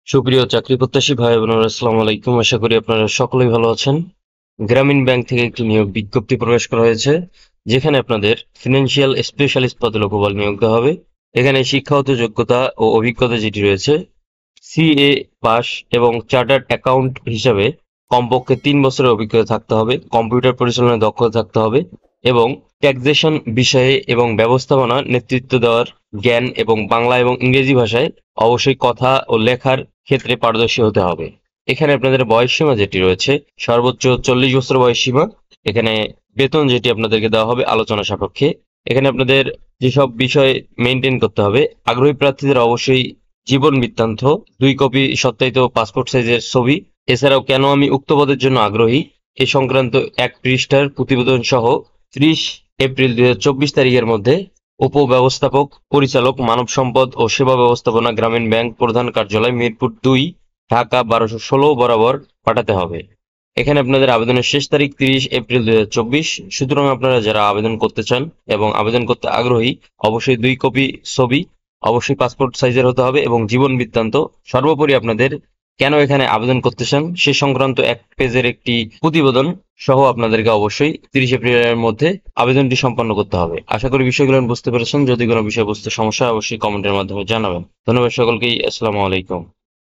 সুপ্রিয় চাকরি প্রত্যাশী ভাই বোনেরা, আসসালামু আলাইকুম। আশা করি আপনারা সকলেই ভালো আছেন। গ্রামীণ ব্যাংক থেকে একটি নিয়োগ বিজ্ঞপ্তি প্রকাশ করা হয়েছে, যেখানে আপনাদের ফিনান্সিয়াল স্পেশালিস্ট পদে লোকবল নিয়োগ দেওয়া হবে। এখানে শিক্ষাগত যোগ্যতা ও অভিজ্ঞতা যেটি রয়েছে, সিএ পাস এবং চার্টার্ড অ্যাকাউন্ট হিসাবে কমপক্ষে 3 বছরের অভিজ্ঞতা থাকতে হবে, কম্পিউটার পরিচালনায় দক্ষতা থাকতে হবে এবং ট্যাক্সেশন বিষয়ে এবং ব্যবস্থাপনা নেতৃত্ব দেওয়ার জ্ঞান এবং বাংলা এবং ইংরেজি ভাষায় অবশ্যই কথা ও লেখার ক্ষেত্রে পারদর্শী হতে হবে। এখানে আপনাদের বয়সসীমা যেটি রয়েছে, সর্বোচ্চ 40 বছর বয়সসীমা। এখানে বেতন যেটি আপনাদেরকে দেওয়া হবে আলোচনা সাপেক্ষে। এখানে আপনাদের যেসব বিষয় মেনটেন করতে হবে, আগ্রহী প্রার্থীদের অবশ্যই জীবন বৃত্তান্ত, 2 কপি সত্যায়িত পাসপোর্ট সাইজের ছবি, এছাড়াও কেন আমি উক্ত পদের জন্য আগ্রহী এ সংক্রান্ত 1 পৃষ্ঠার প্রতিবেদন সহ 30 এপ্রিল 2024 তারিখের মধ্যে উপব্যবস্থাপক পরিচালক মানব সম্পদ ও সেবা ব্যবস্থাপনা, গ্রামীণ ব্যাংক, প্রধান কার্যালয়, মিরপুর 2, ঢাকা 1216 বরাবর পাঠাতে হবে। এখানে আপনাদের আবেদনের শেষ তারিখ 30 এপ্রিল 2024। সুতরাং আপনারা যারা আবেদন করতে চান এবং আবেদন করতে আগ্রহী, অবশ্যই 2 কপি ছবি, অবশ্যই পাসপোর্ট সাইজের হতে হবে এবং জীবন বৃত্তান্ত। সর্বোপরি আপনাদের কেন এখানে আবেদন করতে চান সে সংক্রান্ত 1 পেজের একটি প্রতিবেদন সহ আপনাদেরকে অবশ্যই 30 এপ্রিলের মধ্যে আবেদনটি সম্পন্ন করতে হবে। আশা করি বিষয়গুলো বুঝতে পেরেছেন। যদি কোনো বিষয়বস্তু সমস্যা হয় অবশ্যই কমেন্টের মাধ্যমে জানাবেন। ধন্যবাদ সকলকেই। আসসালামু আলাইকুম।